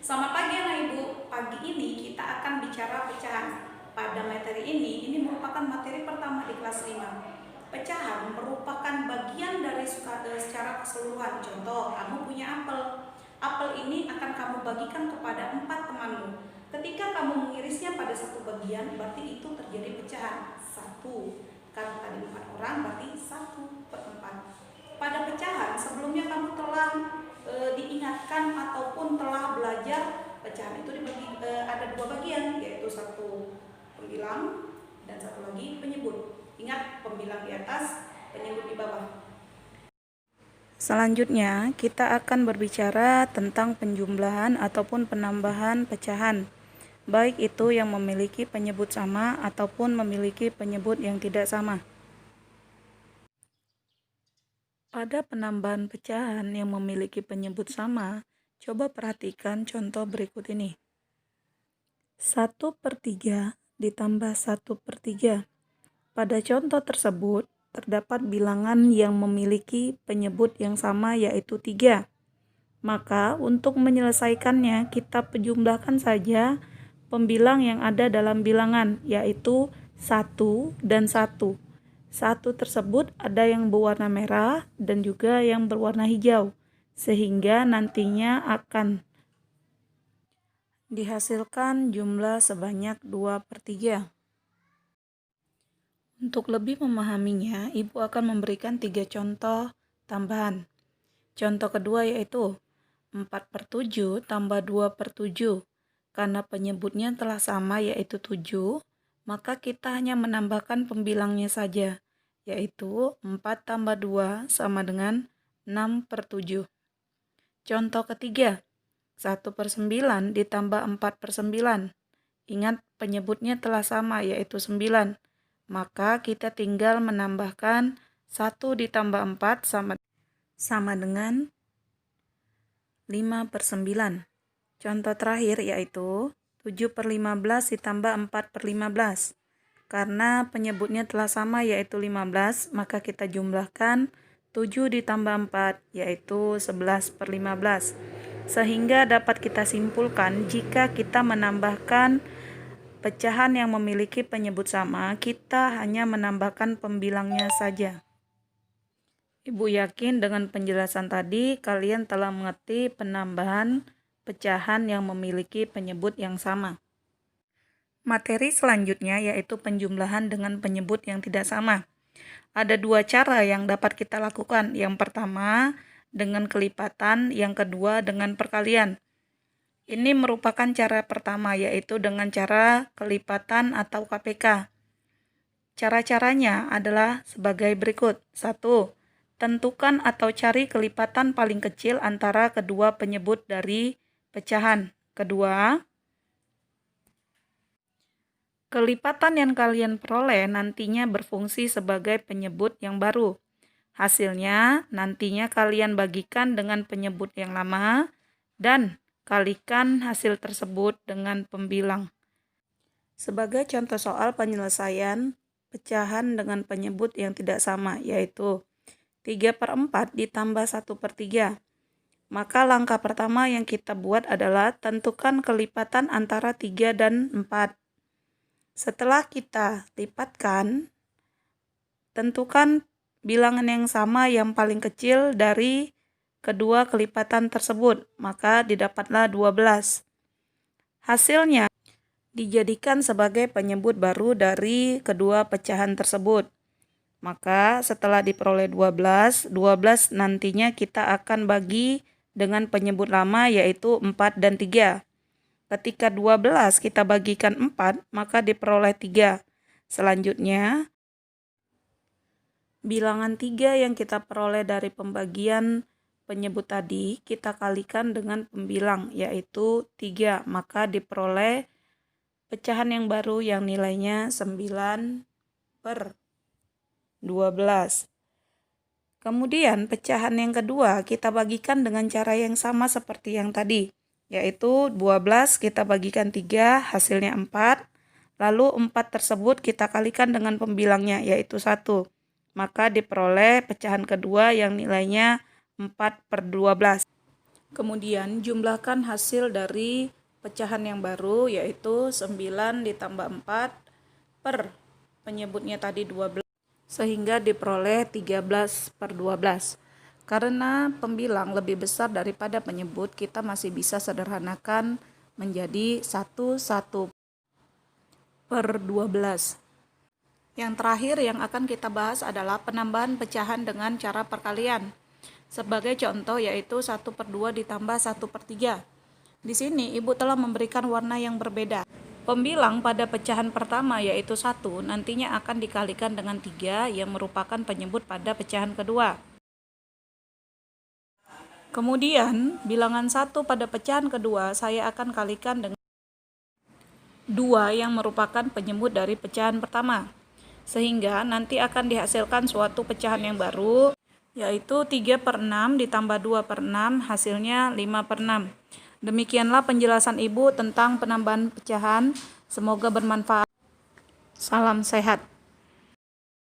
Selamat pagi anak ibu. Pagi ini kita akan bicara pecahan. Pada materi ini merupakan materi pertama di kelas 5. Pecahan merupakan bagian dari secara keseluruhan. Contoh, kamu punya apel. Apel ini akan kamu bagikan kepada 4 temanmu. Ketika kamu mengirisnya pada satu bagian, berarti itu terjadi pecahan. 1. Kan tadi 4 orang, berarti 1/4. Pada pecahan sebelumnya kamu telah diingatkan ataupun telah belajar pecahan itu dibagi ada 2 bagian, yaitu satu pembilang dan satu lagi penyebut. Ingat, pembilang di atas, penyebut di bawah. Selanjutnya kita akan berbicara tentang penjumlahan ataupun penambahan pecahan, baik itu yang memiliki penyebut sama ataupun memiliki penyebut yang tidak sama. Pada penambahan pecahan yang memiliki penyebut sama, coba perhatikan contoh berikut ini. 1/3 ditambah 1/3. Pada contoh tersebut, terdapat bilangan yang memiliki penyebut yang sama yaitu 3. Maka untuk menyelesaikannya, kita penjumlahkan saja pembilang yang ada dalam bilangan, yaitu 1 dan 1. 1 tersebut ada yang berwarna merah dan juga yang berwarna hijau, sehingga nantinya akan dihasilkan jumlah sebanyak 2/3. Untuk lebih memahaminya, Ibu akan memberikan 3 contoh tambahan. Contoh kedua yaitu 4/7 tambah 2/7. Karena penyebutnya telah sama yaitu 7, maka kita hanya menambahkan pembilangnya saja, yaitu 4 tambah 2 sama dengan 6/7. Contoh ketiga, 1/9 ditambah 4/9. Ingat, penyebutnya telah sama yaitu 9. Maka kita tinggal menambahkan 1 ditambah 4 sama dengan 5/9. Contoh terakhir yaitu 7/15 ditambah 4/15. Karena penyebutnya telah sama yaitu 15, maka kita jumlahkan 7 ditambah 4 yaitu 11/15. Sehingga dapat kita simpulkan jika kita menambahkan pecahan yang memiliki penyebut sama, kita hanya menambahkan pembilangnya saja. Ibu yakin dengan penjelasan tadi kalian telah mengerti penambahan pecahan yang memiliki penyebut yang sama. Materi selanjutnya yaitu penjumlahan dengan penyebut yang tidak sama. Ada 2 cara yang dapat kita lakukan. Yang pertama dengan kelipatan, yang kedua dengan perkalian. Ini merupakan cara pertama yaitu dengan cara kelipatan atau KPK. Cara-caranya adalah sebagai berikut. 1. Tentukan atau cari kelipatan paling kecil antara kedua penyebut dari pecahan. Kedua, kelipatan yang kalian peroleh nantinya berfungsi sebagai penyebut yang baru. Hasilnya nantinya kalian bagikan dengan penyebut yang lama dan kalikan hasil tersebut dengan pembilang. Sebagai contoh soal penyelesaian pecahan dengan penyebut yang tidak sama, yaitu 3/4 ditambah 1/3. Maka langkah pertama yang kita buat adalah tentukan kelipatan antara 3 dan 4. Setelah kita lipatkan, tentukan bilangan yang sama yang paling kecil dari kedua kelipatan tersebut, maka didapatlah 12. Hasilnya dijadikan sebagai penyebut baru dari kedua pecahan tersebut. Maka setelah diperoleh 12 nantinya kita akan bagi dengan penyebut lama yaitu 4 dan 3. Ketika 12 kita bagikan 4, maka diperoleh 3. Selanjutnya, bilangan 3 yang kita peroleh dari pembagian penyebut tadi, kita kalikan dengan pembilang yaitu 3. Maka diperoleh pecahan yang baru yang nilainya 9/12. Kemudian pecahan yang kedua kita bagikan dengan cara yang sama seperti yang tadi, yaitu 12 kita bagikan 3, hasilnya 4. Lalu 4 tersebut kita kalikan dengan pembilangnya yaitu 1. Maka diperoleh pecahan kedua yang nilainya 4/12. Kemudian jumlahkan hasil dari pecahan yang baru, yaitu 9 ditambah 4 per penyebutnya tadi 12, sehingga diperoleh 13/12. Karena pembilang lebih besar daripada penyebut, kita masih bisa sederhanakan menjadi 1/12. Yang terakhir yang akan kita bahas adalah penambahan pecahan dengan cara perkalian. Sebagai contoh yaitu 1/2 ditambah 1/3. Di sini ibu telah memberikan warna yang berbeda. Pembilang pada pecahan pertama yaitu 1 nantinya akan dikalikan dengan 3 yang merupakan penyebut pada pecahan kedua. Kemudian bilangan 1 pada pecahan kedua saya akan kalikan dengan 2 yang merupakan penyebut dari pecahan pertama. Sehingga nanti akan dihasilkan suatu pecahan yang baru, yaitu 3/6 ditambah 2/6 hasilnya 5/6. Demikianlah penjelasan ibu tentang penambahan pecahan. Semoga bermanfaat. Salam sehat.